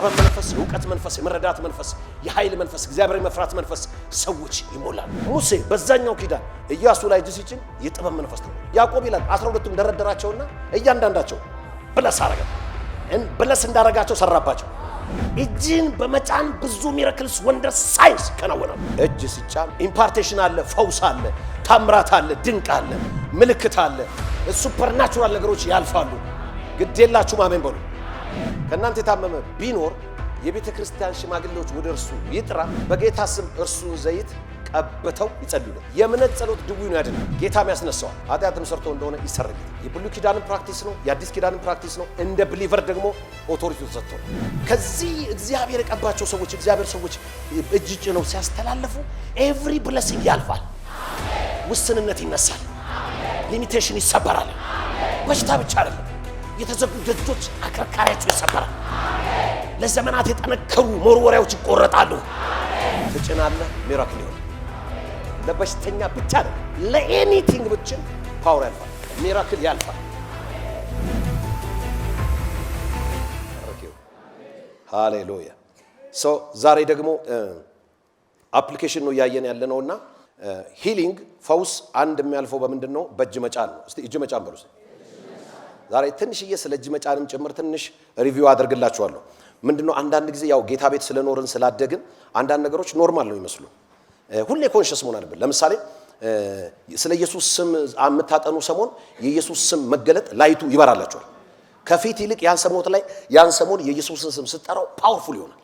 የጥበብ መንፈስ፣ የእውቀት መንፈስ፣ የመረዳት መንፈስ፣ የኃይል መንፈስ፣ እግዚአብሔር የመፍራት መንፈስ ሰዎች ይሞላሉ። ሙሴ በዛኛው ኪዳን ኢያሱ ላይ እጅ ሲጭን የጥበብ መንፈስ ነው። ያዕቆብ ይላል 12ቱም ደረደራቸውና እያንዳንዳቸው ብለስ አረገ። ብለስ እንዳረጋቸው ሰራባቸው። እጅን በመጫን ብዙ ሚራክልስ ወንደር ሳይንስ ከናወናል። እጅ ሲጫን ኢምፓርቴሽን አለ፣ ፈውስ አለ፣ ታምራት አለ፣ ድንቅ አለ፣ ምልክት አለ። ሱፐርናቹራል ነገሮች ያልፋሉ። ግዴላችሁ ማመን በሉ። ከእናንተ የታመመ ቢኖር የቤተ ክርስቲያን ሽማግሌዎች ወደ እርሱ ይጥራ፣ በጌታ ስም እርሱን ዘይት ቀብተው ይጸልዩለት። የእምነት ጸሎት ድውዩን ያድናል፣ ጌታም ያስነሳዋል። ኃጢአትም ሰርቶ እንደሆነ ይሰረይለት። የብሉይ ኪዳንን ፕራክቲስ ነው፣ የአዲስ ኪዳንን ፕራክቲስ ነው። እንደ ብሊቨር ደግሞ ኦቶሪቲ ተሰጥቶ ነው። ከዚህ እግዚአብሔር የቀባቸው ሰዎች እግዚአብሔር ሰዎች እጅ ጭነው ሲያስተላልፉ ኤቭሪ ብለሲንግ ያልፋል። ውስንነት ይነሳል፣ ሊሚቴሽን ይሰበራል። በሽታ ብቻ አይደለም፣ የተዘጉ ደጆች አከርካሪያቸው ይሰበራል። ለዘመናት የጠነከሩ መወርወሪያዎች ይቆረጣሉ። ትጭናለህ፣ ሚራክል ይሆናል። ለበሽተኛ ብቻ ነው፣ ለኤኒቲንግ ብቻ ፓወር ያልፋል፣ ሚራክል ያልፋል። ሃሌሉያ። ዛሬ ደግሞ አፕሊኬሽን ነው እያየን ያለነውና ሂሊንግ ፈውስ አንድ የሚያልፈው በምንድን ነው? በእጅ መጫን ነው። እስቲ እጅ መጫን በሉ። ዛሬ ትንሽዬ ስለ እጅ መጫንም ጭምር ትንሽ ሪቪው አደርግላችኋለሁ። ምንድነው አንዳንድ ጊዜ ያው ጌታ ቤት ስለኖርን ስላደግን አንዳንድ ነገሮች ኖርማል ነው ይመስሉ፣ ሁሌ ኮንሽስ መሆን አለብን። ለምሳሌ ስለ ኢየሱስ ስም የምታጠኑ ሰሞን የኢየሱስ ስም መገለጥ ላይቱ ይበራላችኋል። ከፊት ይልቅ ያን ሰሞን የኢየሱስን ስም ስትጠራው ፓወርፉል ይሆናል።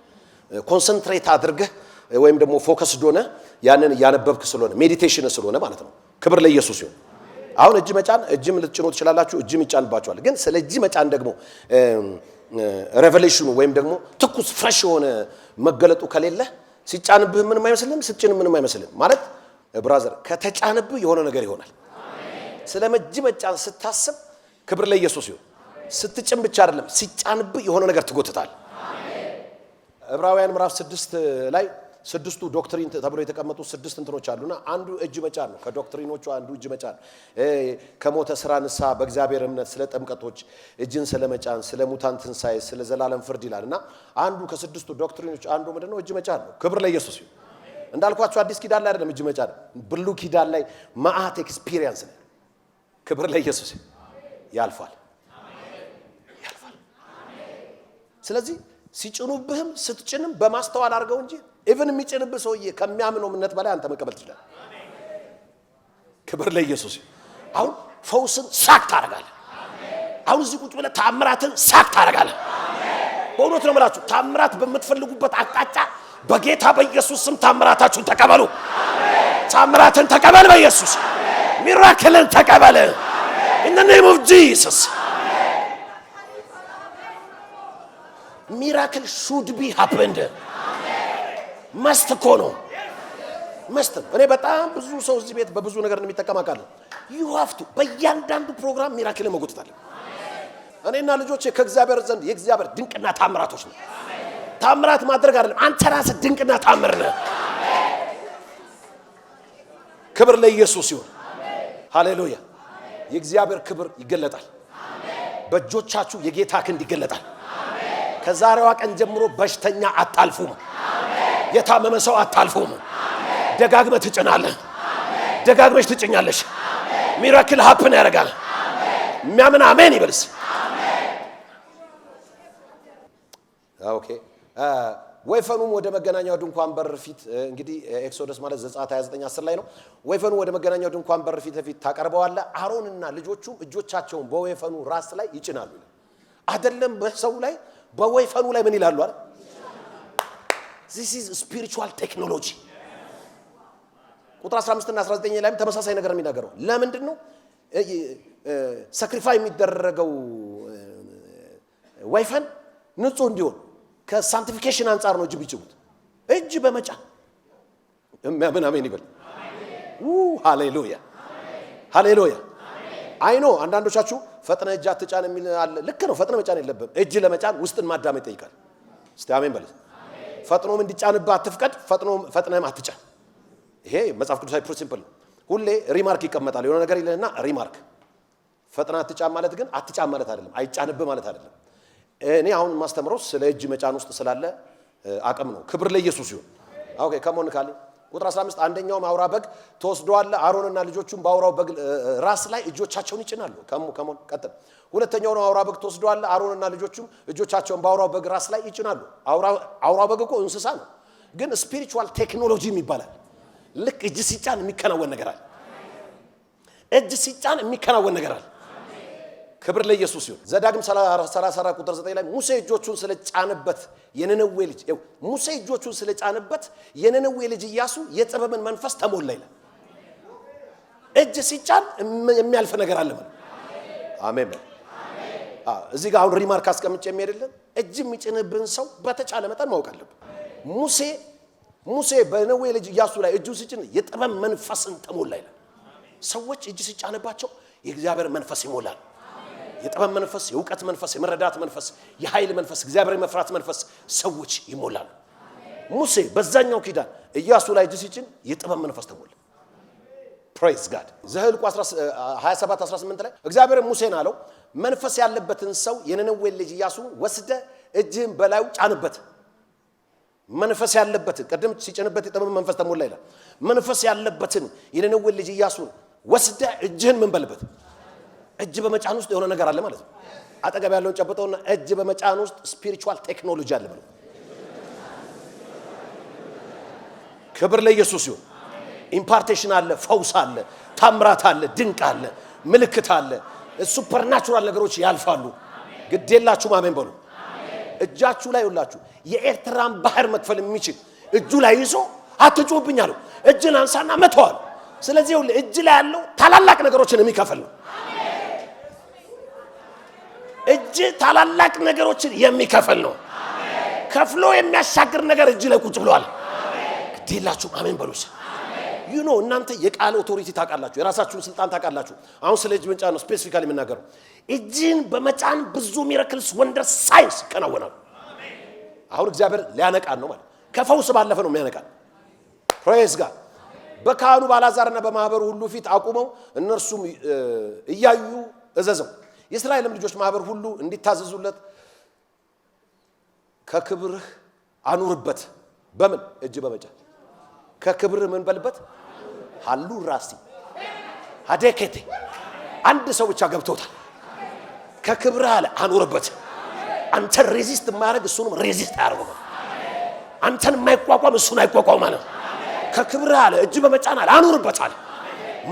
ኮንሰንትሬት አድርገህ ወይም ደግሞ ፎከስድ ሆነ ያንን ያነበብክ ስለሆነ ሜዲቴሽን ስለሆነ ማለት ነው። ክብር ለኢየሱስ ይሁን። አሁን እጅ መጫን እጅም ልትጭኑ ትችላላችሁ፣ እጅም ይጫንባችኋል። ግን ስለ እጅ መጫን ደግሞ ሬቨሌሽኑ ወይም ደግሞ ትኩስ ፍሬሽ የሆነ መገለጡ ከሌለ ሲጫንብህ ምንም አይመስልም፣ ስትጭን ምንም አይመስልም። ማለት ብራዘር ከተጫንብህ የሆነ ነገር ይሆናል። ስለ እጅ መጫን ስታስብ ክብር ለኢየሱስ ይሁን። ስትጭን ብቻ አይደለም፣ ሲጫንብህ የሆነ ነገር ትጎትታል። ዕብራውያን ምዕራፍ 6 ላይ ስድስቱ ዶክትሪን ተብሎ የተቀመጡ ስድስት እንትኖች አሉና አንዱ እጅ መጫን ነው። ከዶክትሪኖቹ አንዱ እጅ መጫን፣ ከሞተ ስራ ንሳ፣ በእግዚአብሔር እምነት፣ ስለ ጥምቀቶች፣ እጅን ስለመጫን፣ ስለ ሙታን ትንሳኤ፣ ስለ ዘላለም ፍርድ ይላልና አንዱ ከስድስቱ ዶክትሪኖች አንዱ ምንድነው? እጅ መጫን ነው። ክብር ለኢየሱስ ይሁን። እንዳልኳችሁ አዲስ ኪዳን ላይ አይደለም እጅ መጫን፣ ብሉይ ኪዳን ላይ ማአት ኤክስፒሪየንስ ነው። ክብር ለኢየሱስ ይሁን። ያልፋል። ስለዚህ ሲጭኑብህም ስትጭንም በማስተዋል አድርገው እንጂ ኢቭን የሚጭንብህ ሰውዬ ከሚያምነው እምነት በላይ አንተ መቀበል ትችላለህ። ክብር ለኢየሱስ። አሁን ፈውስን ሳክ ታደርጋለህ። አሁን እዚህ ቁጭ ብለህ ታምራትን ሳክ ታደርጋለህ። በእውነት ነው የምላችሁ፣ ታምራት በምትፈልጉበት አቅጣጫ በጌታ በኢየሱስ ስም ታምራታችሁን ተቀበሉ። ታምራትን ተቀበል በኢየሱስ። ሚራክልን ተቀበል in the name of Jesus. Miracle should be happened. መስት እኮ ነው መስት። እኔ በጣም ብዙ ሰው እዚህ ቤት በብዙ ነገር ነው የሚጠቀማካለ። you have to በእያንዳንዱ ፕሮግራም ሚራክል መጎትት አለ። እኔና ልጆቼ ከእግዚአብሔር ዘንድ የእግዚአብሔር ድንቅና ታምራቶች ነው። ታምራት ማድረግ አይደለም፣ አንተ ራስህ ድንቅና ታምር ነህ። ክብር ለኢየሱስ ይሁን። ሃሌሉያ። የእግዚአብሔር ክብር ይገለጣል። በእጆቻችሁ የጌታ ክንድ ይገለጣል። ከዛሬዋ ቀን ጀምሮ በሽተኛ አታልፉም። የታመመ ሰው አታልፉም። ደጋግመህ ትጭናለህ። ደጋግመሽ ትጭኛለሽ። ሚራክል ሃፕን ያደርጋል። የሚያምን አሜን ይበልስ። ኦኬ። ወይፈኑም ወደ መገናኛው ድንኳን በር ፊት፣ እንግዲህ ኤክሶደስ ማለት ዘጸአት 29:10 ላይ ነው። ወይፈኑ ወደ መገናኛው ድንኳን በር ፊት ለፊት ታቀርበዋለህ። አሮንና ልጆቹም እጆቻቸውን በወይፈኑ ራስ ላይ ይጭናሉ። አይደለም በሰው ላይ በወይፈኑ ላይ ምን ይላሉ አይደል? This is spiritual technology. ቁጥር 15 እና 19 ላይም ተመሳሳይ ነገር የሚናገረው ለምንድን ነው? ሳክሪፋይ የሚደረገው ወይፈን ንጹህ እንዲሆን ከሳንቲፊኬሽን አንፃር ነው እጅ ቢጭሙት። እጅ በመጫን የሚያምን አሜን ይበል። ሃሌሉያ ሃሌሉያ። አይኖ አንዳንዶቻችሁ ፈጥነ እጅ አትጫን የሚል አለ። ልክ ነው፣ ፈጥነ መጫን የለብህም። እጅ ለመጫን ውስጥን ማዳመጥ ይጠይቃል። እስቲ አሜን በል። ፈጥኖም እንዲጫንብህ አትፍቀድ፣ ፈጥነም አትጫን። ይሄ መጽሐፍ ቅዱሳዊ ፕሪንሲፕል ነው። ሁሌ ሪማርክ ይቀመጣል። የሆነ ነገር ይለና ሪማርክ። ፈጥና አትጫን ማለት ግን አትጫን ማለት አይደለም፣ አይጫንብህ ማለት አይደለም። እኔ አሁን ማስተምረው ስለ እጅ መጫን ውስጥ ስላለ አቅም ነው። ክብር ለኢየሱስ ይሁን። ኦኬ ከሞን ካለ ቁጥር 15 አንደኛው አውራ በግ ተወስዷል። አሮንና ልጆቹም ባውራው በግ ራስ ላይ እጆቻቸውን ይጭናሉ። ከሞን ቀጥል። ሁለተኛው ነው አውራ በግ ተወስዷል። አሮንና ልጆቹም እጆቻቸውን ባውራው በግ ራስ ላይ ይጭናሉ። አውራ በግ እኮ እንስሳ ነው፣ ግን ስፒሪቹዋል ቴክኖሎጂ ይባላል። ልክ እጅ ሲጫን የሚከናወን ነገር አለ። እጅ ሲጫን የሚከናወን ነገር አለ። ክብር ለኢየሱስ ይሁን። ዘዳግም 34 ቁጥር 9 ላይ ሙሴ እጆቹን ስለጫነበት የነነዌ ልጅ ሙሴ እጆቹን ስለጫነበት የነነዌ ልጅ ኢያሱ የጥበብን መንፈስ ተሞላ ይላል። እጅ ሲጫን የሚያልፍ ነገር አለ ማለት አሜን። እዚህ ጋር አሁን ሪማርክ አስቀምጬ የሚሄድልን እጅ የሚጭንብን ሰው በተቻለ መጠን ማወቅ አለብን። ሙሴ በነነዌ ልጅ ኢያሱ ላይ እጁ ሲጭን የጥበብ መንፈስን ተሞላ ይላል። ሰዎች እጅ ሲጫንባቸው የእግዚአብሔር መንፈስ ይሞላል። የጥበብ መንፈስ፣ የእውቀት መንፈስ፣ የመረዳት መንፈስ፣ የኃይል መንፈስ፣ እግዚአብሔር የመፍራት መንፈስ ሰዎች ይሞላሉ። ሙሴ በዛኛው ኪዳን ኢያሱ ላይ እጅ ሲጭን የጥበብ መንፈስ ተሞላ። ፕሬዝ ጋድ። ዘኍልቍ 27:18 ላይ እግዚአብሔር ሙሴን አለው መንፈስ ያለበትን ሰው የነነዌ ልጅ ኢያሱ ወስደ እጅህን በላዩ ጫንበት። መንፈስ ያለበትን ቀደም ሲጭንበት የጥበብ መንፈስ ተሞላ ይላል። መንፈስ ያለበትን የነነዌ ልጅ ኢያሱን ወስደ እጅህን ምን በልበት። እጅ በመጫን ውስጥ የሆነ ነገር አለ ማለት ነው። አጠገብ ያለውን ጨብጠውና እጅ በመጫን ውስጥ ስፒሪቹዋል ቴክኖሎጂ አለ ማለት ነው። ክብር ለኢየሱስ ይሁን። ኢምፓርቴሽን አለ፣ ፈውስ አለ፣ ታምራት አለ፣ ድንቅ አለ፣ ምልክት አለ። ሱፐርናቹራል ነገሮች ያልፋሉ። ግዴላችሁም አሜን በሉ። እጃችሁ ላይ ሁላችሁ የኤርትራን ባህር መክፈል የሚችል እጁ ላይ ይዞ አትጩብኝ አለው። እጅን አንሳና መተዋል። ስለዚህ እጅ ላይ ያለው ታላላቅ ነገሮችን የሚከፈል ነው። እጅ ታላላቅ ነገሮችን የሚከፈል ነው። ከፍሎ የሚያሻግር ነገር እጅ ላይ ቁጭ ብሏል። ግዴላችሁም አሜን በሉስ። እናንተ የቃል ኦቶሪቲ ታውቃላችሁ፣ የራሳችሁን ስልጣን ታውቃላችሁ። አሁን ስለ እጅ መጫን ነው ስፔሲፊካሊ የምናገረው። እጅን በመጫን ብዙ ሚራክልስ ወንደር ሳይንስ ይከናወናል። አሁን እግዚአብሔር ሊያነቃን ነው ማለት ከፈውስ ባለፈ ነው የሚያነቃን። ፕሬዝ ጋድ። በካህኑ ባላዛርና በማህበሩ ሁሉ ፊት አቁመው እነርሱም እያዩ እዘዘው የእስራኤልም ልጆች ማህበር ሁሉ እንዲታዘዙለት ከክብርህ አኑርበት። በምን እጅ በመጫን ከክብርህ ምን በልበት። ሃሉ ራሲ አደከቴ አንድ ሰው ብቻ ገብቶታል። ከክብርህ አለ አኑርበት። አንተን ሬዚስት የማያደርግ እሱንም ሬዚስት አያደርገው። አንተን የማይቋቋም እሱን አይቋቋም ማለት ነው። ከክብርህ አለ እጅ በመጫን አለ አኑርበት አለ።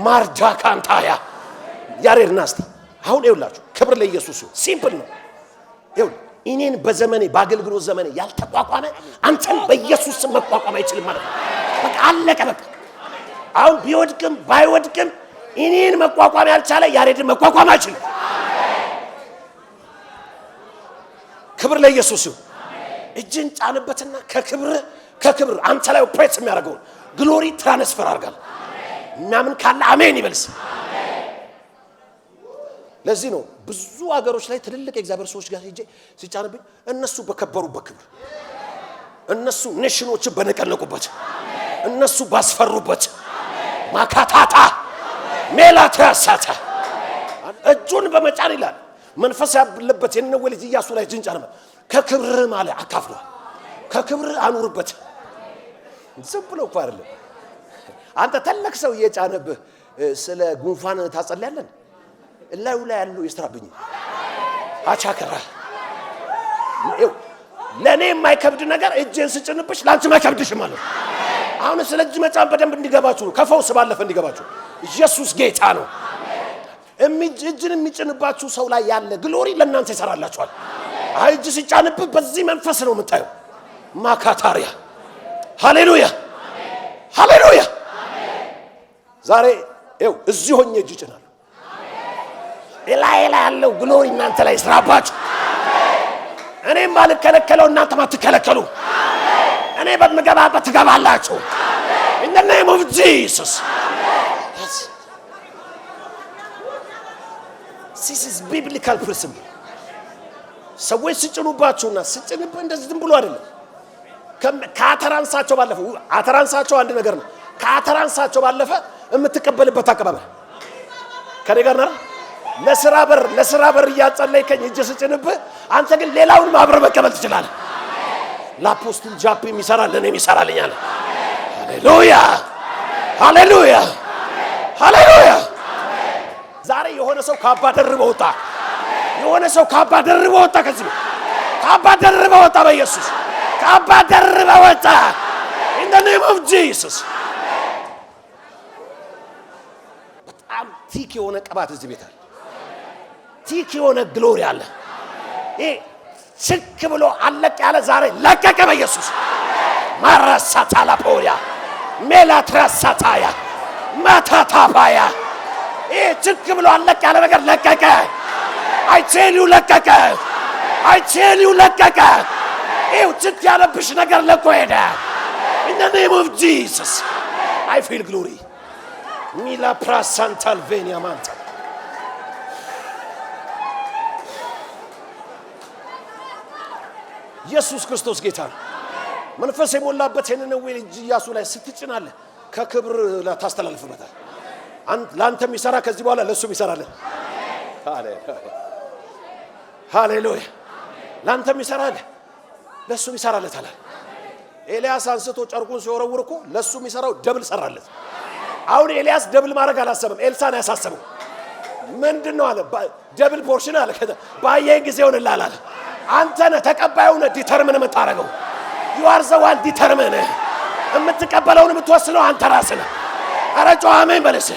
ማርጃ ካንታያ ያሬድ ናስቲ አሁን ይውላችሁ ክብር ለኢየሱስ ይሁን። ሲምፕል ነው። ይሁን እኔን በዘመኔ በአገልግሎት ዘመኔ ያልተቋቋመ አንተን በኢየሱስ ስም መቋቋም አይችልም ማለት ነው። በቃ አለቀ በቃ። አሁን ቢወድቅም ባይወድቅም እኔን መቋቋም ያልቻለ ያሬድን መቋቋም አይችልም። ክብር ለኢየሱስ ይሁን። እጅን ጫንበትና ከክብር አንተ ላይ ኦፕሬት የሚያደርገው ግሎሪ ትራንስፈር አድርጋል። እናምን ካለ አሜን ይበልስ። ለዚህ ነው ብዙ አገሮች ላይ ትልልቅ የእግዚአብሔር ሰዎች ጋር ሄጄ ሲጫንብኝ እነሱ በከበሩበት ክብር፣ እነሱ ኔሽኖችን በነቀነቁበት፣ እነሱ ባስፈሩበት ማካታታ ሜላታሳታ እጁን በመጫን ይላል። መንፈስ ያለበት የነነዌ ልጅ ኢያሱ ላይ እጅን ጫነ። ከክብር ማለት አካፍሏል። ከክብር አኑርበት። ዝም ብሎ እኮ አይደለም። አንተ ተለክ ሰው እየጫነብህ ስለ ጉንፋን ታጸልያለን። እላዩ ላይ ያለው ይስራብኝ አቻከራ ለኔ የማይከብድ ነገር እጄን ስጭንብሽ ላንቺ ማይከብድሽ ማለት ነው። አሁን ስለ እጅ መጫን በደንብ እንዲገባችሁ ከፈውስ ባለፈ እንዲገባችሁ ኢየሱስ ጌታ ነው። እጅን የሚጭንባችሁ ሰው ላይ ያለ ግሎሪ ለእናንተ ይሰራላችኋል። አይ እጅ ሲጫንብህ በዚህ መንፈስ ነው የምታየው። ማካታሪያ ሃሌሉያ ሃሌሉያ። ዛሬ እዚህ ሆኜ እጅ ጭናለሁ። ላይ ያለው ግሎሪ እናንተ ላይ ይስራባችሁ። እኔም ማልከለከለው እናንተ ማትከለከሉ። እኔ በምገባበት ትገባላችሁ። in the name of Jesus. This is biblical principle. ሰዎች ሲጭኑባችሁና ሲጭንብህ እንደዚህ ዝም ብሎ አይደለም። ከአተራንሳቸው ባለፈ አተራንሳቸው አንድ ነገር ነው። ከአተራንሳቸው ባለፈ የምትቀበልበት አቀባበል ከኔ ጋር ነው። ለስራ በር እያጸለይከኝ እጅ ስጭንብህ አንተ ግን ሌላውን ማብረ መቀበል ትችላለህ። ለአፖስትል ጃፕ የሚሰራል ለኔም ይሰራልኛል። ሃሌሉያ ሃሌሉያ ሃሌሉያ። ዛሬ የሆነ ሰው ካባ ደርበው ወጣ። የሆነ ሰው ካባ ደርበው ወጣ። ከዚህ ካባ ደርበው ወጣ። በኢየሱስ ካባ ደርበው ወጣ። in the name of Jesus። በጣም ቲክ የሆነ ቅባት እዚህ ቤት አለ። ቲክ የሆነ ግሎሪ አለ። ይሄ ሽክ ብሎ አለቅ ያለ ዛሬ ለቀቀ በኢየሱስ። ማራሳታ ላፖሪያ ሜላትራሳታያ ማታታባያ ይሄ ሽክ ብሎ አለቅ ያለ ነገር ለቀቀ። አይቼሊው ለቀቀ። አይቼሊው ለቀቀ። ይሄው ሽክ ያለብሽ ነገር ለቆ ሄደ። in the name of Jesus I feel glory mila prasantal venia manta ኢየሱስ ክርስቶስ ጌታ ነው። መንፈስ የሞላበት የነነዌ ልጅ ኢያሱ ላይ ስትጭናለህ ከክብር ታስተላልፍበታል። ላንተም ይሰራ ከዚህ በኋላ ለሱም ይሰራል። ሃሌሉያ ላንተም ይሰራል ለሱም ይሰራለታል። ኤልያስ አንስቶ ጨርቁን ሲወረውር እኮ ለሱም ይሰራው ደብል ሰራለት። አሁን ኤልያስ ደብል ማድረግ አላሰበም። ኤልሳን ያሳሰበው ምንድነው አለ? ደብል ፖርሽን አለ። ባየን ጊዜ ሆነላል አለ። አንተ ነህ ተቀባዩ ነህ ዲተርሚን የምታረገው። you are the one ዲተርሚን የምትቀበለውን የምትወስነው አንተ ራስህ ነህ። ኧረ ጮህ አሜን በለሽ።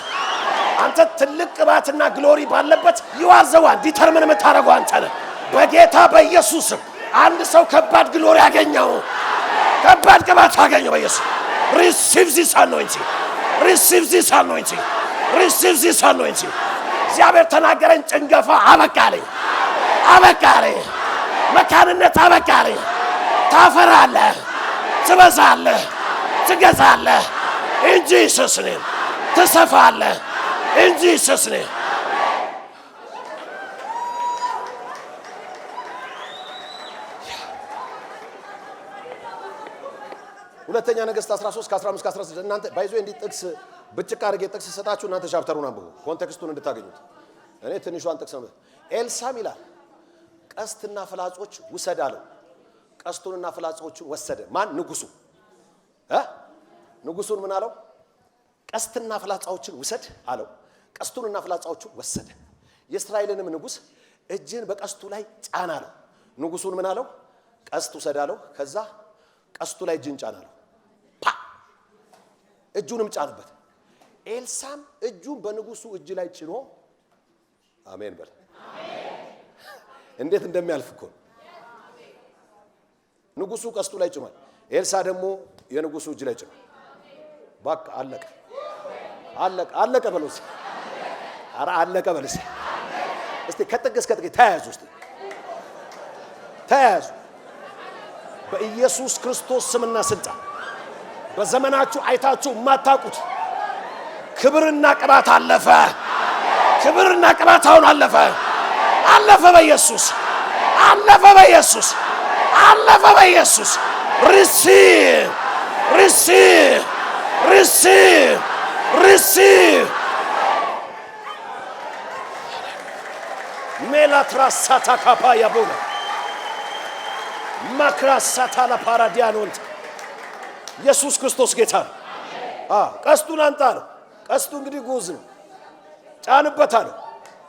አንተ ትልቅ ቅባትና ግሎሪ ባለበት you are the one ዲተርሚን የምታረገው አንተ ነህ። በጌታ በኢየሱስ አንድ ሰው ከባድ ግሎሪ ያገኘው ከባድ ቅባት ያገኘው በኢየሱስ receive this anointing receive this anointing receive this anointing። እግዚአብሔር ተናገረኝ። ጭንገፋ አበቃለኝ አበቃለኝ። መካንነት አበቃለኝ። ታፈራለህ፣ ትበዛለህ፣ ትገዛለህ in Jesus name። ትሰፋለህ in Jesus name። ሁለተኛ ነገሥት 13 ከ15 ከ16 እናንተ ባይዞ እንዲ ጥቅስ ብጭቅ አድርጌ ጥቅስ ሰጣችሁ። እናንተ ቻፕተሩን አንብቡ ኮንቴክስቱን እንድታገኙት። እኔ ትንሿን ጥቅስ ነው። ኤልሳም ይላል ቀስትና ፍላጾች ውሰድ አለው። ቀስቱንና ፍላጾቹን ወሰደ። ማን? ንጉሱ። ንጉሱን ምን አለው? ቀስትና ፍላጻዎችን ውሰድ አለው። ቀስቱንና ፍላጻዎቹን ወሰደ። የእስራኤልንም ንጉስ እጅን በቀስቱ ላይ ጫን አለው። ንጉሱን ምን አለው? ቀስት ውሰድ አለው። ከዛ ቀስቱ ላይ እጅን ጫን አለው። ፓ እጁንም ጫንበት። ኤልሳም እጁን በንጉሱ እጅ ላይ ጭኖ አሜን በል። እንዴት እንደሚያልፍ እኮ ንጉሱ ቀስቱ ላይ ጭኗል። ኤልሳ ደግሞ የንጉሱ እጅ ላይ ጭኗል። በቃ አለቀ አለቀ አለቀ በሉስ። ኧረ አለቀ በሉስ። እስቲ ከጥግ እስከ ጥግ ተያያዙ። እስቲ ተያያዙ። በኢየሱስ ክርስቶስ ስምና ስልጣን በዘመናችሁ አይታችሁ የማታውቁት ክብርና ቅባት አለፈ። ክብርና ቅባት አሁን አለፈ። አለፈ በኢየሱስ አለፈ በኢየሱስ አለፈ በኢየሱስ። receive receive receive receive ሜላትራሳታ ካፓያ ቦላ ማክራሳታ ለፓራዲያኖንት ኢየሱስ ክርስቶስ ጌታ ነው። ቀስቱን አንተ አለ። ቀስቱ እንግዲህ ጉዝ ነው። ጫንበት አለ።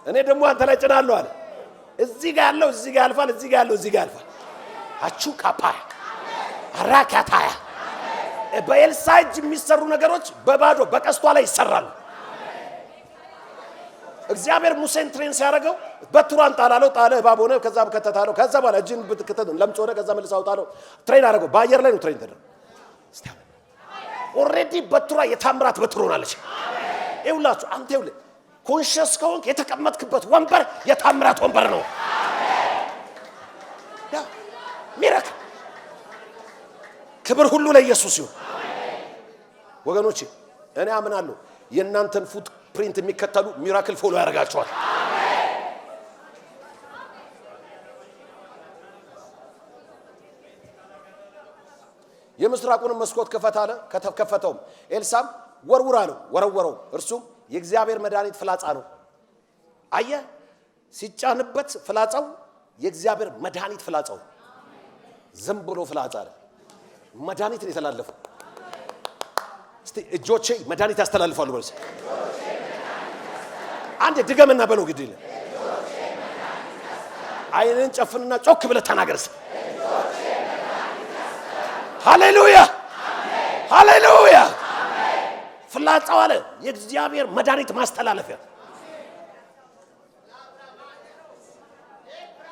እኔ ደግሞ አንተ ላይ ጭናለሁ አለ። እዚህ ጋር ያለው እዚህ ጋር ያልፋል፣ እዚህ ጋር ያለው እዚህ ጋር ያልፋል። አቹ ካፓያ አራካታያ በኤልሳ እጅ የሚሰሩ ነገሮች በባዶ በቀስቷ ላይ ይሰራሉ። እግዚአብሔር ሙሴን ትሬን ሲያደርገው በትሯን ጣላለው። ጣለ እባብ ሆነ። ከዛ ከተታለው። ከዛ በኋላ እጅን ብትከተል ለምጽ ሆነ። ከዛ መልስ አውጣለው። ትሬን አደረገው። በአየር ላይ ነው ትሬን ተደረገ። ኦሬዲ በትሯ የታምራት በትር ሆናለች። ይኸውላችሁ አንተ ይኸውልህ ኮንሽስ ከሆንክ የተቀመጥክበት ወንበር የታምራት ወንበር ነው። ያ ሚራክ ክብር ሁሉ ለኢየሱስ ይሁን። ወገኖቼ እኔ አምናለሁ የእናንተን ፉት ፕሪንት የሚከተሉ ሚራክል ፎሎ ያደርጋቸዋል። የምስራቁን መስኮት ከፈተ አለ። ከተከፈተው ኤልሳም ወርውር አለው። ወረወረው። እርሱም የእግዚአብሔር መድኃኒት ፍላጻ ነው። አየ ሲጫንበት ፍላጻው የእግዚአብሔር መድኃኒት ፍላጻው ዝም ብሎ ፍላጻ አይደል መድኃኒት ነው የተላለፈው እስቲ እጆቼ መድኃኒት ያስተላልፋሉ በልስ አንድ ድገምና በለው ግድ ይለ አይንን ጨፍንና ጮክ ብለ ተናገርስ ሃሌሉያ ሃሌሉያ ፍላጻው አለ የእግዚአብሔር መድኃኒት ማስተላለፊያ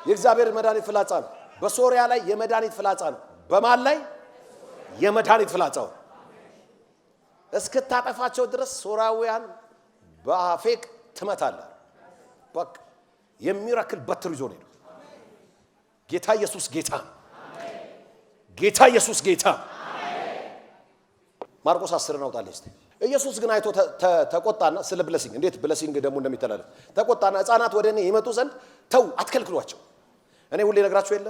የእግዚአብሔር መድኃኒት ፍላጻ ነው በሶሪያ ላይ የመድኃኒት ፍላጻ ነው በማን ላይ የመድኃኒት ፍላጻው እስከታጠፋቸው ድረስ ሶራውያን በአፌቅ ትመታለ በቃ የሚራክል በትር ይዞ ነው ጌታ ኢየሱስ ጌታ ጌታ ኢየሱስ ጌታ ማርቆስ 10 እናውጣለን እስቲ ኢየሱስ ግን አይቶ ተቆጣና ስለ ብለሲንግ እንዴት ብለሲንግ ደግሞ እንደሚተላለፍ ተቆጣና ሕፃናት ወደኔ ይመጡ ዘንድ ተው አትከልክሏቸው እኔ ሁሌ ነግራችሁ የለ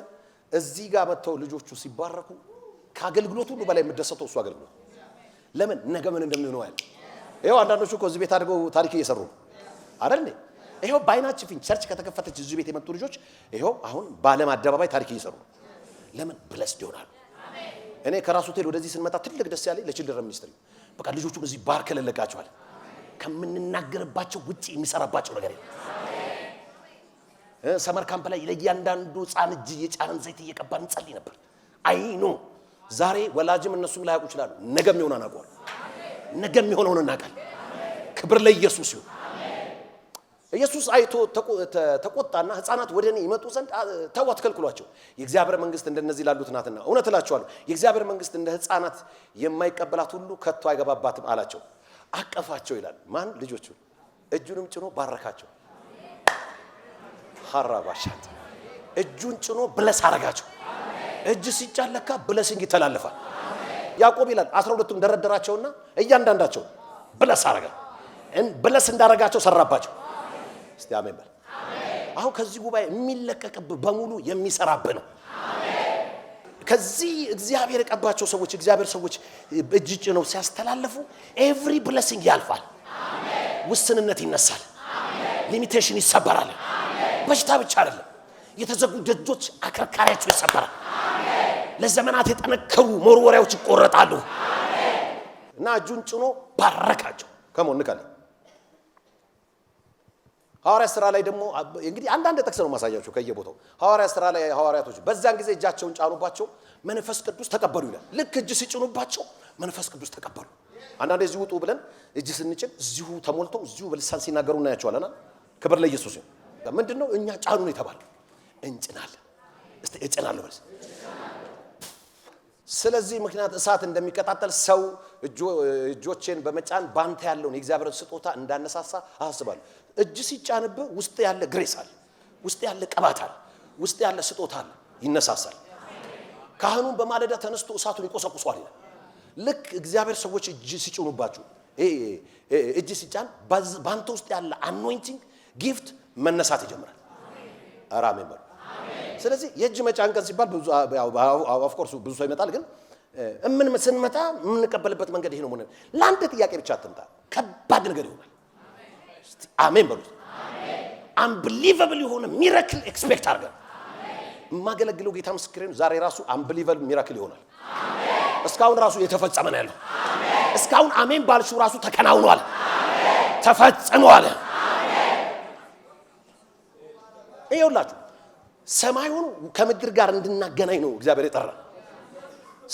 እዚህ ጋር መተው ልጆቹ ሲባረኩ ከአገልግሎት ሁሉ በላይ የምደሰተው እሱ አገልግሎት ለምን ነገ ምን እንደሚሆነው አይደል ይሄው አንዳንዶቹ እኮ እዚህ ቤት አድርገው ታሪክ እየሰሩ አይደል እንዴ ይሄው ባይናችን ፊን ቸርች ከተከፈተች እዚህ ቤት የመጡ ልጆች ይሄው አሁን ባለም አደባባይ ታሪክ እየሰሩ ለምን ብለስ ይሆናል እኔ ከራሱ ሆቴል ወደዚህ ስንመጣ ትልቅ ደስ ያለኝ ለችልድረን ሚኒስትሪ በቃ ልጆቹም እዚህ ባር ከለለቃቸዋል ከምንናገርባቸው ውጪ የሚሰራባቸው ነገር የለም ሰመር ካምፕ ላይ ለእያንዳንዱ ሕፃን እጅ የጫንን ዘይት እየቀባን እንጸልይ ነበር አይኖ ዛሬ ወላጅም እነሱም ላይ ያውቁ ይችላሉ ነገም ይሆናል አቋል ነገም ይሆነውን እናቃል ክብር ለኢየሱስ ይሁን ኢየሱስ አይቶ ተቆጣና ሕፃናት ወደኔ ይመጡ ዘንድ ተው አትከልክሏቸው የእግዚአብሔር መንግስት እንደነዚህ ላሉት ናትና እውነት እላችኋለሁ የእግዚአብሔር መንግስት እንደ ሕፃናት የማይቀበላት ሁሉ ከቶ አይገባባትም አላቸው አቀፋቸው ይላል ማን ልጆቹ እጁንም ጭኖ ባረካቸው ሐራባሻት እጁን ጭኖ ብለስ አረጋቸው እጅ ሲጫለካ ብለሲንግ ይተላለፋል ያዕቆብ ይላል 12ቱም ደረደራቸውና እያንዳንዳቸው ብለስ አረጋ ብለስ እንዳረጋቸው ሰራባቸው እስቲ አሜን በል አሁን ከዚህ ጉባኤ የሚለቀቅብ በሙሉ የሚሰራብ ነው ከዚህ እግዚአብሔር የቀባቸው ሰዎች እግዚአብሔር ሰዎች እጅ ጭነው ሲያስተላልፉ ኤቭሪ ብለሲንግ ያልፋል ውስንነት ይነሳል ሊሚቴሽን ይሰበራል በሽታ ብቻ አይደለም የተዘጉ ደጆች አከርካሪያቸው ይሰበራል ለዘመናት የጠነከሩ ሞርወሪያዎች ይቆረጣሉ እና እጁን ጭኖ ባረካቸው ከመሆን ንካለ ሐዋርያት ሥራ ላይ ደግሞ እንግዲህ አንዳንድ ጥቅስ ነው ማሳያቸው ከየቦታው ሐዋርያት ሥራ ላይ ሐዋርያቶች በዛን ጊዜ እጃቸውን ጫኑባቸው መንፈስ ቅዱስ ተቀበሉ ይላል ልክ እጅ ሲጭኑባቸው መንፈስ ቅዱስ ተቀበሉ አንዳንዴ እዚሁ ውጡ ብለን እጅ ስንጭን እዚሁ ተሞልተው እዚሁ በልሳን ሲናገሩ እናያቸዋለና ክብር ለኢየሱስ ይሁን ምንድነው እኛ ጫኑ ነው የተባለው እንጭናለን እስቲ እጭናለሁ በልስ ስለዚህ ምክንያት እሳት እንደሚቀጣጠል ሰው እጆቼን በመጫን ባንተ ያለውን የእግዚአብሔር ስጦታ እንዳነሳሳ አስባለሁ እጅ ሲጫንብ ውስጥ ያለ ግሬስ አለ ውስጥ ያለ ቅባት አለ ውስጥ ያለ ስጦታ አለ ይነሳሳል ካህኑን በማለዳ ተነስቶ እሳቱን ይቆሰቁሷል ይላል ልክ እግዚአብሔር ሰዎች እጅ ሲጭኑባችሁ እጅ ሲጫን ባንተ ውስጥ ያለ አኖይንቲንግ ጊፍት መነሳት ይጀምራል አራሜን በል ስለዚህ የእጅ መጫን ቀን ሲባል ብዙ ኦፍ ኮርስ ብዙ ሰው ይመጣል ግን ምን ስንመጣ ምን ቀበልበት መንገድ ይሄ ነው ማለት ለአንተ ጥያቄ ብቻ አትምጣ ከባድ ነገር ይሆናል እስቲ አሜን በሉ አሜን አንቢሊቨብል የሆነ ሚራክል ኤክስፔክት አድርገን ማገለግለው ጌታ ምስክሬ ነው ዛሬ ራሱ አንቢሊቨብል ሚራክል ይሆናል አሜን እስካሁን ራሱ የተፈጸመ ነው ያለው አሜን እስካሁን አሜን ባልሹ ራሱ ተከናውኗል አሜን ተፈጽሟል አሜን ይኸውላችሁ ሰማዩን ከምድር ጋር እንድናገናኝ ነው እግዚአብሔር የጠራ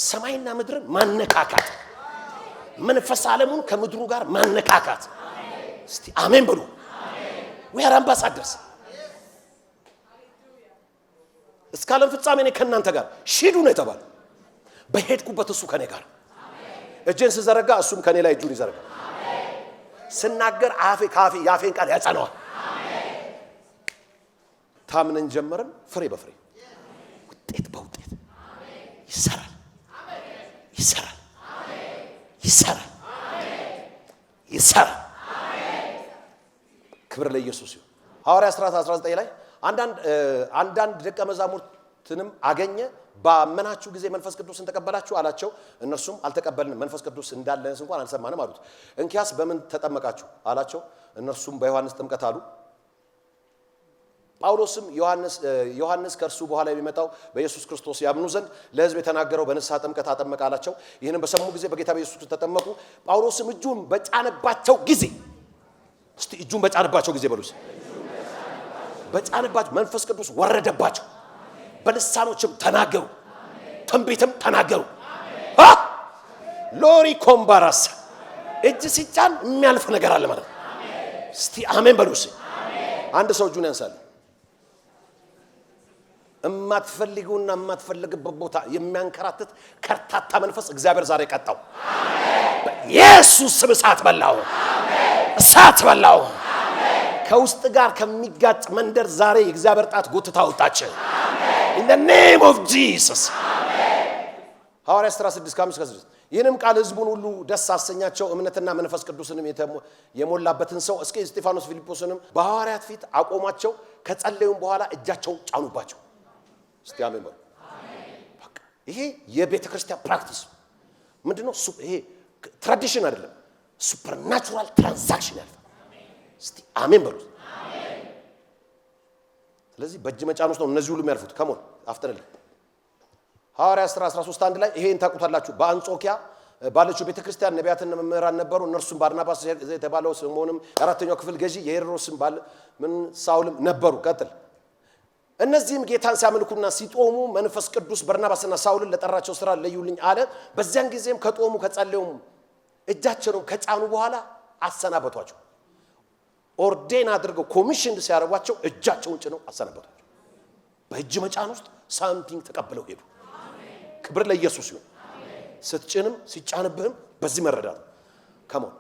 ሰማይና ምድር ማነካካት መንፈስ ዓለሙን ከምድሩ ጋር ማነካካት እስቲ አሜን በሉ አሜን we are ambassadors እስካለም ፍጻሜ እኔ ከናንተ ጋር ሂዱ ነው የተባለው በሄድኩበት እሱ ከኔ ጋር አሜን እጄን ስዘረጋ እሱም ከኔ ላይ እጁን ይዘረጋ አሜን ስናገር አፌ ካፌ ያፌን ቃል ያጸናዋል ታምነን ጀመረን ፍሬ በፍሬ ውጤት በውጤት አሜን ይሰራል አሜን ይሰራል አሜን ይሰራል አሜን ይሰራል አሜን ክብር ለኢየሱስ ይሁን ሐዋርያት ሥራ 19 ላይ አንዳንድ ደቀ መዛሙርትንም አገኘ ባመናችሁ ጊዜ መንፈስ ቅዱስን ተቀበላችሁ አላቸው እነርሱም አልተቀበልንም መንፈስ ቅዱስ እንዳለንስ እንኳን አልሰማንም አሉት እንኪያስ በምን ተጠመቃችሁ አላቸው እነርሱም በዮሐንስ ጥምቀት አሉ ጳውሎስም ዮሐንስ ከእርሱ በኋላ የሚመጣው በኢየሱስ ክርስቶስ ያምኑ ዘንድ ለሕዝብ የተናገረው በንስሐ ጥምቀት አጠመቃላቸው። ይህንም በሰሙ ጊዜ በጌታ በኢየሱስ ተጠመቁ። ጳውሎስም እጁን በጫነባቸው ጊዜ እስቲ እጁን በጫነባቸው ጊዜ በሉስ። በጫነባቸው መንፈስ ቅዱስ ወረደባቸው። በልሳኖችም ተናገሩ፣ ትንቢትም ተናገሩ። ሎሪ ኮምባራስ እጅ ሲጫን የሚያልፍ ነገር አለ ማለት ነው። እስቲ አሜን በሉስ። አንድ ሰው እጁን ያንሳል። እማትፈልጉና እማትፈልግበት ቦታ የሚያንከራትት ከርታታ መንፈስ እግዚአብሔር ዛሬ ቀጣው። በኢየሱስ ስም እሳት በላው፣ እሳት በላው። ከውስጥ ጋር ከሚጋጭ መንደር ዛሬ የእግዚአብሔር ጣት ጎትታ አወጣች። in the name of Jesus ሐዋርያት ሥራ 6:5-6 ይህንም ቃል ሕዝቡን ሁሉ ደስ አሰኛቸው። እምነትና መንፈስ ቅዱስንም የሞላበትን ሰው እስከ እስጢፋኖስ ፊልጶስንም በሐዋርያት ፊት አቆማቸው። ከጸለዩም በኋላ እጃቸውን ጫኑባቸው። እስቲ አሜን በሉ። በቃ ይሄ የቤተ ክርስቲያን ፕራክቲስ ምንድነው? ይሄ ትራዲሽን አይደለም፣ ሱፐርናቹራል ትራንዛክሽን ያልፋል። እስቲ አሜን በሉ። ስለዚህ በእጅ መጫን ውስጥ ነው እነዚህ ሁሉ የሚያልፉት። ከሞን አፍጥነልኝ። ሐዋርያት ሥራ 13:1 ላይ ይሄን ታውቁታላችሁ። በአንጾኪያ ባለችው ቤተክርስቲያን ነቢያትና መምህራን ነበሩ። እነርሱም ባርናባስ የተባለው ስምዖንም የአራተኛው ክፍል ገዢ የሄሮድስም ባል ሳውልም ነበሩ። ቀጥል። እነዚህም ጌታን ሲያመልኩና ሲጦሙ መንፈስ ቅዱስ በርናባስና ሳውልን ለጠራቸው ሥራ ለዩልኝ አለ። በዚያን ጊዜም ከጦሙ ከጸለዩም እጃቸውን ከጫኑ በኋላ አሰናበቷቸው። ኦርዴን አድርገው ኮሚሽን ሲያደርጓቸው እጃቸውን ጭነው አሰናበቷቸው። በእጅ መጫን ውስጥ ሳምቲንግ ተቀብለው ሄዱ። ክብር ለኢየሱስ ይሁን። ስትጭንም ሲጫንብህም በዚህ መረዳት ከሞን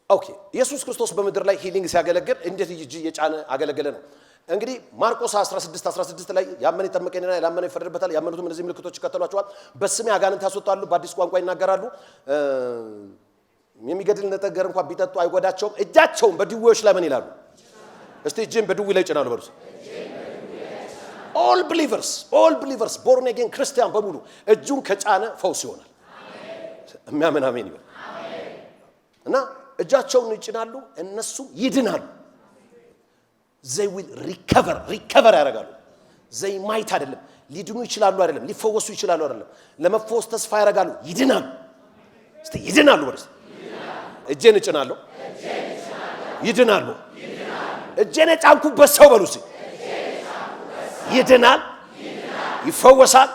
ኦኬ። ኢየሱስ ክርስቶስ በምድር ላይ ሂሊንግ ሲያገለግል እንዴት እጅ የጫነ አገለገለ ነው። እንግዲህ ማርቆስ 16:16 ላይ ያመነ ይጠመቀኝና ያላመነ ይፈረድበታል፣ ያመኑትም እነዚህ ምልክቶች ይከተሏቸዋል፣ በስሜ አጋንንት ያስወጣሉ፣ በአዲስ ቋንቋ ይናገራሉ፣ የሚገድል ነገር እንኳን ቢጠጡ አይጎዳቸውም፣ እጃቸውን በድዌዎች ላይ ምን ይላሉ? እስቲ እጅን በድዌ ላይ ይጭናሉ በሉስ። ኦል ቢሊቨርስ ቦርን አጌን ክርስቲያን በሙሉ እጁን ከጫነ ፈውስ ይሆናል። የሚያምን አሜን ይበል። እና እጃቸውን ይጭናሉ፣ እነሱ ይድናሉ። they will recover ያደርጋሉ። they might አይደለም ሊድኑ ይችላሉ አይደለም ሊፈወሱ ይችላሉ አይደለም ለመፈወስ ተስፋ ያደርጋሉ፣ ይድናሉ። እስቲ ይድናሉ ወርስ እጄን እጭናለሁ፣ ይድናሉ። እጄን የጫንኩበት ሰው በሉስ ይድናል፣ ይፈወሳል፣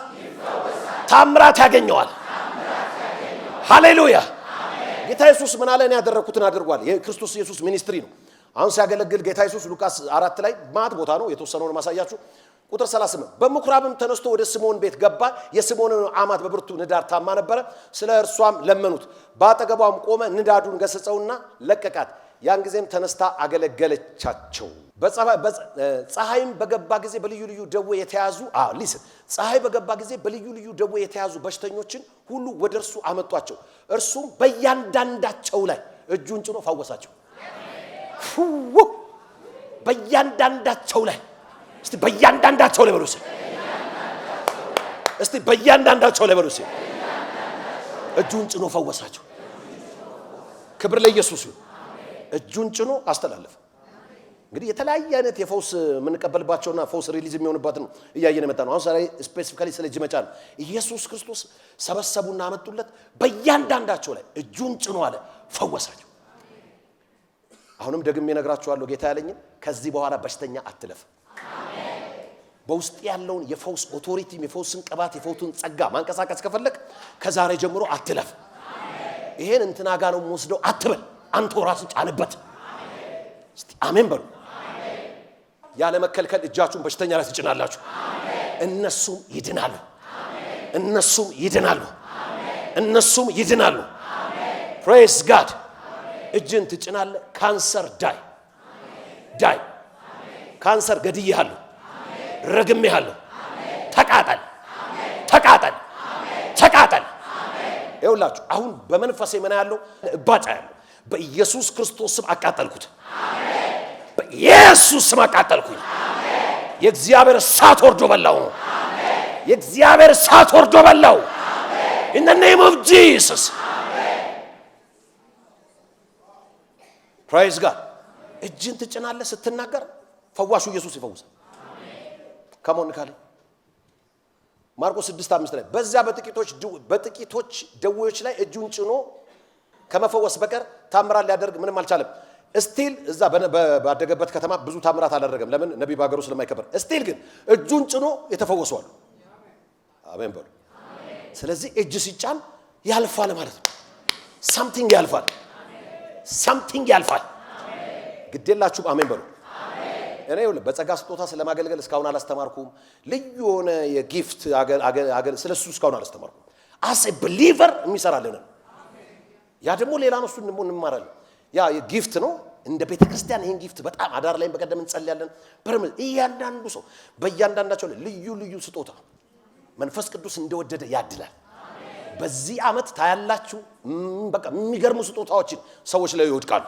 ታምራት ያገኘዋል። ሃሌሉያ። ጌታ ኢየሱስ ምን አለ? እኔ ያደረኩትን አድርጓል። የክርስቶስ ኢየሱስ ሚኒስትሪ ነው። አሁን ሲያገለግል ጌታ ኢየሱስ ሉቃስ 4 ላይ ማት ቦታ ነው የተወሰነውን ማሳያችሁ። ቁጥር 38 በምኩራብም ተነስቶ ወደ ስምዖን ቤት ገባ። የስምዖንን አማት በብርቱ ንዳድ ታማ ነበረ። ስለ እርሷም ለመኑት። በአጠገቧም ቆመ። ንዳዱን ገሰጸውና ለቀቃት። ያን ጊዜም ተነስታ አገለገለቻቸው። ፀሐይም በገባ ጊዜ በልዩ ልዩ ደዌ የተያዙ ፀሐይ በገባ ጊዜ በልዩ ልዩ ደዌ የተያዙ በሽተኞችን ሁሉ ወደ እርሱ አመጧቸው። እርሱም በእያንዳንዳቸው ላይ እጁን ጭኖ ፈወሳቸው። በእያንዳንዳቸው ላይ እስቲ በእያንዳንዳቸው ላይ በሉስ። እስቲ በእያንዳንዳቸው ላይ በሉስ። እጁን ጭኖ ፈወሳቸው። ክብር ለኢየሱስ ይሁን። እጁን ጭኖ አስተላለፈ። እንግዲህ የተለያየ አይነት የፈውስ የምንቀበልባቸውና ፈውስ ሪሊዝ የሚሆንባት ነው እያየን መጣ ነው። አሁን ዛሬ ስፔሲፊካሊ ስለ እጅ መጫን ኢየሱስ ክርስቶስ ሰበሰቡና አመጡለት። በእያንዳንዳቸው ላይ እጁን ጭኖ አለ ፈወሳቸው። አሁንም ደግሜ እነግራችኋለሁ ጌታ ያለኝን ከዚህ በኋላ በሽተኛ አትለፍ። በውስጥ ያለውን የፈውስ ኦቶሪቲ የፈውስን ቅባት የፈውቱን ጸጋ ማንቀሳቀስ ከፈለክ ከዛሬ ጀምሮ አትለፍ። ይሄን እንትና ጋር ነው ወስደው አትበል። አንተ ራስህ ጫንበት። እስቲ አሜን በሉ። ያለ መከልከል እጃችሁን በሽተኛ ላይ ትጭናላችሁ። እነሱም ይድናሉ። እነሱም ይድናሉ። እነሱም ይድናሉ። ፕሬዝ ጋድ። እጅን ትጭናለህ። ካንሰር ዳይ ካንሰር ገድዬሃለሁ፣ ረግሜሃለሁ። ተቃጠል፣ ተቃጠል፣ ተቃጠል። ይኸውላችሁ አሁን በመንፈሴ ምን ያለው እባጫ ያለው በኢየሱስ ክርስቶስ ስም አቃጠልኩት። በኢየሱስ ስም አቃጠልኩኝ። የእግዚአብሔር እሳት ወርዶ በላው። የእግዚአብሔር እሳት ወርዶ በላው። in the name of Jesus. praise God. እጅን ትጭናለህ ስትናገር ፈዋሹ ኢየሱስ ይፈውሳል። ከሞን ካለ ማርቆስ 6:5 ላይ በዚያ በጥቂቶች ደዌዎች ላይ እጁን ጭኖ ከመፈወስ በቀር ታምራት ሊያደርግ ምንም አልቻለም። እስቲል እዛ ባደገበት ከተማ ብዙ ታምራት አላደረገም። ለምን? ነብይ ባገሩ ስለማይከበር። እስቲል ግን እጁን ጭኖ የተፈወሱ አሉ። አሜን በሉ። ስለዚህ እጅ ሲጫን ያልፋል ማለት ነው። ሳምቲንግ ያልፋል፣ ሳምቲንግ ያልፋል። ግዴላችሁ አሜን በሉ። እኔ በጸጋ ስጦታ ስለማገልገል እስካሁን አላስተማርኩም። ልዩ የሆነ የጊፍት ስለሱ እስካሁን አላስተማርኩም። አስ ኤ ቢሊቨር የሚሰራልን ያ ደግሞ ሌላ ነው። እሱን ደግሞ እንማራለን። ያ የጊፍት ነው። እንደ ቤተክርስቲያን ይሄን ጊፍት በጣም አዳር ላይ በቀደም እንጸልያለን። እያንዳንዱ ሰው በእያንዳንዳቸው ልዩ ልዩ ስጦታ መንፈስ ቅዱስ እንደወደደ ያድላል። በዚህ ዓመት ታያላችሁ። በቃ የሚገርሙ ስጦታዎችን ሰዎች ላይ ይወድቃሉ።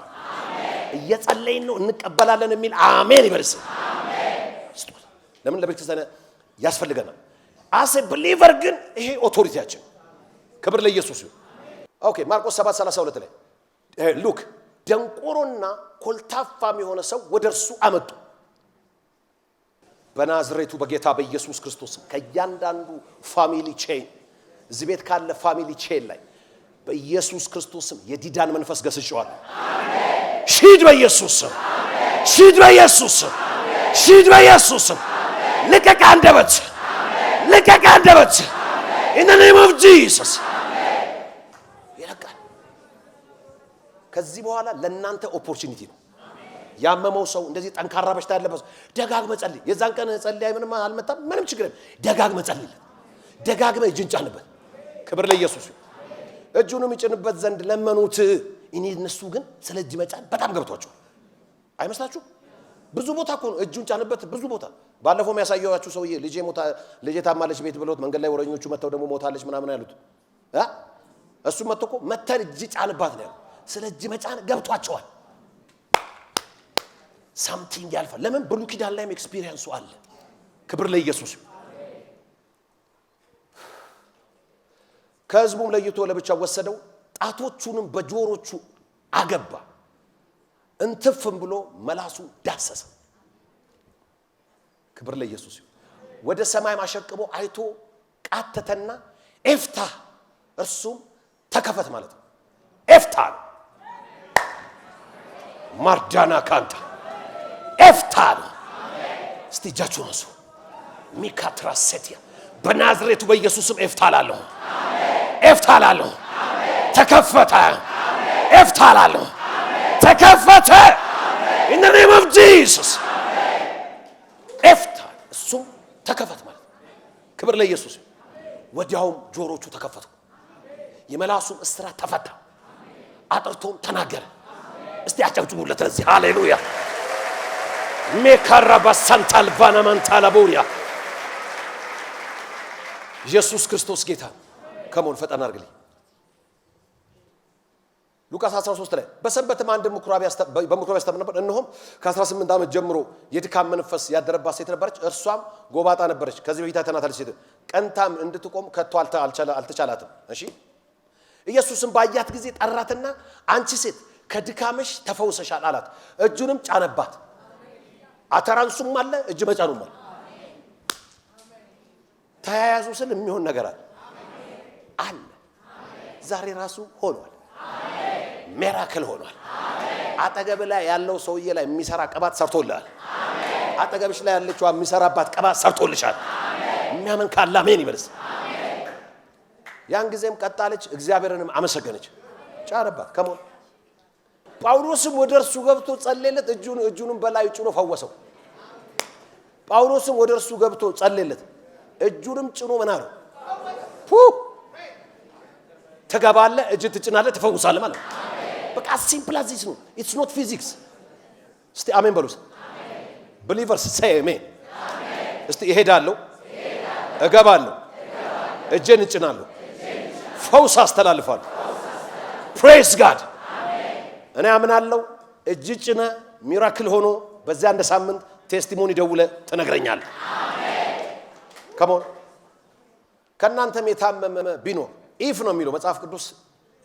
እየጸለይን ነው እንቀበላለን የሚል አሜን ይበልስ። ስጦታ ለምን ለቤተክርስቲያን ያስፈልገናል። አስ ኤ ቢሊቨር ግን ይሄ ኦቶሪቲያችን። ክብር ለኢየሱስ ይሁን። ኦኬ ማርቆስ 7:32 ላይ ሉክ ደንቆሮና ኮልታፋም የሆነ ሰው ወደ እርሱ አመጡ። በናዝሬቱ በጌታ በኢየሱስ ክርስቶስ ከእያንዳንዱ ፋሚሊ ቼን እዚህ ቤት ካለ ፋሚሊ ቼን ላይ በኢየሱስ ክርስቶስም የዲዳን መንፈስ ገስጨዋለሁ። ሺድ በኢየሱስ ስም፣ ሺድ በኢየሱስ ስም፣ ሺድ በኢየሱስ ስም። ልቀቅ አንደበት፣ ልቀቅ አንደበት። in the name of Jesus ይለቃል። ከዚህ በኋላ ለእናንተ ኦፖርቹኒቲ ነው። ያመመው ሰው እንደዚህ ጠንካራ በሽታ ያለበት ደጋግመ ጸልይ። የዛን ቀን ጸልይ ምንም አልመጣም፣ ምንም ችግር የለም። ደጋግመ ጸልይ፣ ደጋግመ እጅን ጫንበት። ክብር ለኢየሱስ ይሁን። እጁንም ይጭንበት ዘንድ ለመኑት። እነሱ ግን ስለ እጅ መጫን በጣም ገብቷቸው አይመስላችሁ? ብዙ ቦታ እኮ ነው እጁን ጫንበት። ብዙ ቦታ ባለፈው የሚያሳየዋችሁ ሰውዬ ልጄ ታማለች ቤት ብለውት መንገድ ላይ ወረኞቹ መተው ደግሞ ሞታለች ምናምን ያሉት እሱ መጥቶ እኮ መተን እጅ ጫንባት ነው ያለው። ስለ እጅ መጫን ገብቷቸዋል። ሳምቲንግ ያልፋል። ለምን? ብሉይ ኪዳን ላይም ኤክስፒሪየንሱ አለ። ክብር ለኢየሱስ። ከሕዝቡም ለይቶ ለብቻው ወሰደው፣ ጣቶቹንም በጆሮቹ አገባ፣ እንትፍም ብሎ መላሱ ዳሰሰ። ክብር ለኢየሱስ። ወደ ሰማይ ማሸቅቦ አይቶ ቃተተና ኤፍታ፣ እርሱም ተከፈት ማለት ነው። ኤፍታ ማርዳና ካንታ ኤፍታ ነው። እስቲ እጃችሁን አንሱ። ሚካትራሴቲያ በናዝሬቱ በኢየሱስም ኤፍታ ላለሁ፣ ኤፍታ ላለሁ፣ ተከፈተ። ኤፍታ ላለሁ፣ ተከፈተ። in the name of Jesus ኤፍታ፣ እሱም ተከፈት ማለት። ክብር ለኢየሱስ። ወዲያውም ጆሮቹ ተከፈቱ፣ የመላሱም እስራት ተፈታ፣ አጥርቶም ተናገረ። እስቲ አጨብጭቡለት ለዚህ። ሃሌሉያ ሜካራባ ሳንታል ባናማንታላ ቦሪያ ኢየሱስ ክርስቶስ ጌታ። ከሞን ፈጠን አድርግልኝ። ሉቃስ 13 ላይ በሰንበትም አንድ በምኩራብ ያስተምር ነበር። እነሆም ከ18 ዓመት ጀምሮ የድካም መንፈስ ያደረባት ሴት ነበረች። እርሷም ጎባጣ ነበረች። ከዚህ በፊት አይተናታል። ሴት ቀንታም እንድትቆም ከቶ አልተቻላትም። እሺ ኢየሱስም ባያት ጊዜ ጠራትና አንቺ ሴት ከድካምሽ ተፈውሰሻል አላት። እጁንም ጫነባት። አተራንሱም አለ፣ እጅ መጫኑም አለ። ተያያዙ ስል የሚሆን ነገር አለ። ዛሬ ራሱ ሆኗል። ሚራክል ሆኗል። አጠገብ ላይ ያለው ሰውዬ ላይ የሚሰራ ቅባት ሰርቶልሃል። አጠገብሽ ላይ ያለችው የሚሰራባት ቅባት ሰርቶልሻል። የሚያምን ካለ አሜን ይበልስ። ያን ጊዜም ቀጣለች፣ እግዚአብሔርንም አመሰገነች። ጫነባት። ከሞን ጳውሎስም ወደ እርሱ ገብቶ ጸለየለት፣ እጁንም በላዩ ጭኖ ፈወሰው። ጳውሎስም ወደ እርሱ ገብቶ ጸለየለት፣ እጁንም ጭኖ ምን አለው? ትገባለህ፣ እጅ ትጭናለህ፣ ትፈውሳለህ ማለት ነው። በቃ ሲምፕል አዚስ ነው። ኢትስ ኖት ፊዚክስ። እስቲ አሜን በሉስ። ቢሊቨርስ ሴይ አሜን። እስቲ እሄዳለሁ፣ እገባለሁ፣ እጄን እጭናለሁ፣ ፈውስ አስተላልፋለሁ። ፕሬዝ ጋድ። እኔ አምናለሁ። እጅ ጭነ ሚራክል ሆኖ በዚያ አንድ ሳምንት ቴስቲሞኒ ደውለ ትነግረኛለህ። ከሞን ከናንተም የታመመ ቢኖር ኢፍ ነው የሚለው መጽሐፍ ቅዱስ።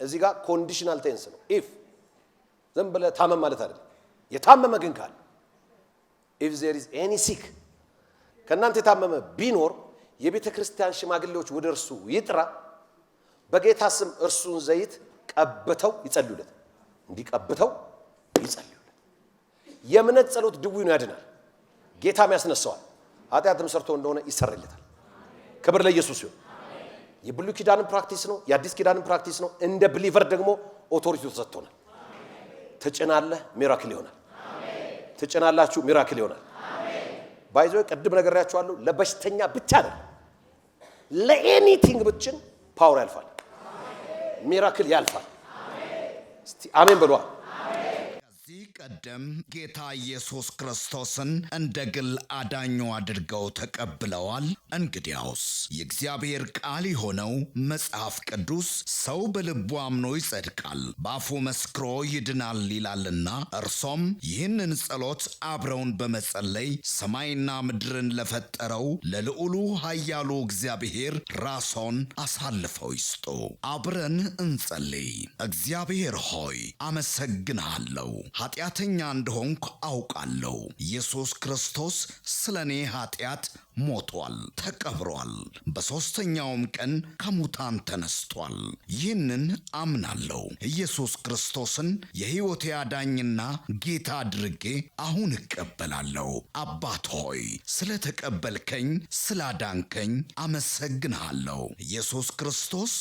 እዚህ ጋር ኮንዲሽናል ቴንስ ነው። ኢፍ ዝም ብለህ ታመም ማለት አይደለም። የታመመ ግን ካለ if there is any sick ከናንተ የታመመ ቢኖር የቤተ ክርስቲያን ሽማግሌዎች ወደ እርሱ ይጥራ በጌታ ስም እርሱን ዘይት ቀብተው ይጸልዩለት እንዲቀብተው ይጸልዩለት የእምነት ጸሎት ድውዩን ያድናል ጌታም ያስነሳዋል ኃጢአትም ሰርቶ እንደሆነ ይሰረይለታል ክብር ለኢየሱስ ይሁን የብሉይ ኪዳንን ፕራክቲስ ነው የአዲስ ኪዳንን ፕራክቲስ ነው እንደ ብሊቨር ደግሞ ኦቶሪቲ ተሰጥቶናል ተጨናለህ ሚራክል ይሆናል ተጨናላችሁ ሚራክል ይሆናል ባይዞ ቀድም ነገራችኋለሁ ለበሽተኛ ብቻ አይደል ለኤኒቲንግ ብችን ፓወር ያልፋል ሚራክል ያልፋል እስቲ አሜን በሉ ቀደም ጌታ ኢየሱስ ክርስቶስን እንደ ግል አዳኙ አድርገው ተቀብለዋል እንግዲያውስ የእግዚአብሔር ቃል የሆነው መጽሐፍ ቅዱስ ሰው በልቡ አምኖ ይጸድቃል በአፉ መስክሮ ይድናል ይላልና እርሶም ይህንን ጸሎት አብረውን በመጸለይ ሰማይና ምድርን ለፈጠረው ለልዑሉ ኃያሉ እግዚአብሔር ራስዎን አሳልፈው ይስጡ አብረን እንጸልይ እግዚአብሔር ሆይ አመሰግንሃለሁ ኃጢአተኛ እንደሆንኩ አውቃለሁ ኢየሱስ ክርስቶስ ስለኔ ኃጢአት ሞቷል ተቀብሯል በሶስተኛውም ቀን ከሙታን ተነስቷል ይህንን አምናለሁ ኢየሱስ ክርስቶስን የሕይወቴ አዳኝና ጌታ አድርጌ አሁን እቀበላለሁ አባት ሆይ ስለተቀበልከኝ ስላዳንከኝ አመሰግንሃለሁ ኢየሱስ ክርስቶስ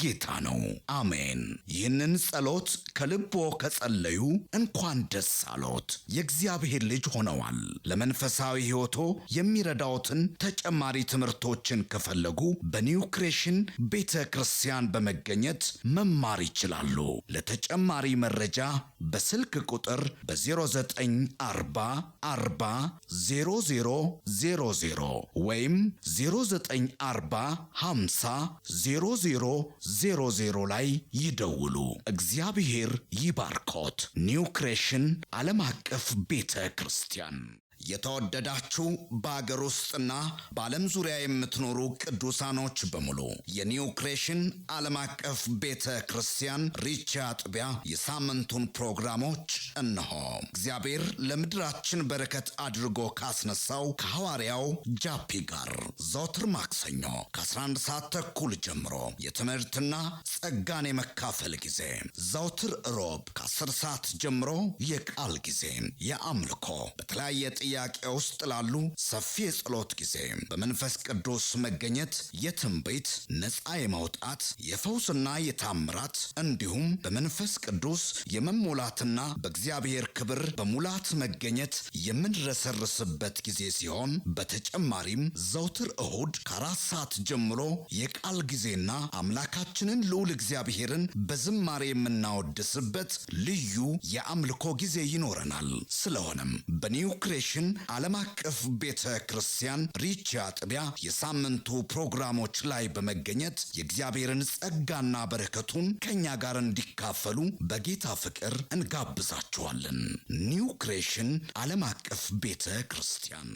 ጌታ ነው አሜን ይህንን ጸሎት ከልቦ ከጸለዩ እንኳን ደስ አሎት የእግዚአብሔር ልጅ ሆነዋል ለመንፈሳዊ ሕይወቶ የሚረዳዎትን ተጨማሪ ትምህርቶችን ከፈለጉ በኒው ክሬሽን ቤተ ክርስቲያን በመገኘት መማር ይችላሉ ለተጨማሪ መረጃ በስልክ ቁጥር በ0940 40 0000 ወይም 0940 50 0000 ላይ ይደውሉ እግዚአብሔር ይባርኮት ኒው ክሬሽን ዓለም አቀፍ ቤተ ክርስቲያን የተወደዳችሁ በአገር ውስጥና በዓለም ዙሪያ የምትኖሩ ቅዱሳኖች በሙሉ የኒው ክሬሽን ዓለም አቀፍ ቤተ ክርስቲያን ሪቻ አጥቢያ የሳምንቱን ፕሮግራሞች እነሆ እግዚአብሔር ለምድራችን በረከት አድርጎ ካስነሳው ከሐዋርያው ጃፒ ጋር ዘወትር ማክሰኞ ከ11 ሰዓት ተኩል ጀምሮ የትምህርትና ጸጋን የመካፈል ጊዜ ዘወትር ሮብ ከ10 ሰዓት ጀምሮ የቃል ጊዜ የአምልኮ በተለያየ ጥያቄ ውስጥ ላሉ ሰፊ የጸሎት ጊዜ በመንፈስ ቅዱስ መገኘት የትንቢት ነፃ የማውጣት የፈውስና የታምራት እንዲሁም በመንፈስ ቅዱስ የመሞላትና በእግዚአብሔር ክብር በሙላት መገኘት የምንረሰርስበት ጊዜ ሲሆን በተጨማሪም ዘወትር እሁድ ከ4 ሰዓት ጀምሮ የቃል ጊዜና አምላካችንን ልዑል እግዚአብሔርን በዝማሬ የምናወድስበት ልዩ የአምልኮ ጊዜ ይኖረናል ስለሆነም በኒው ክሬሽን ዓለም አቀፍ ቤተ ክርስቲያን ሪቻ አጥቢያ የሳምንቱ ፕሮግራሞች ላይ በመገኘት የእግዚአብሔርን ጸጋና በረከቱን ከኛ ጋር እንዲካፈሉ በጌታ ፍቅር እንጋብዛችኋለን ኒው ክሬሽን ዓለም አቀፍ ቤተ ክርስቲያን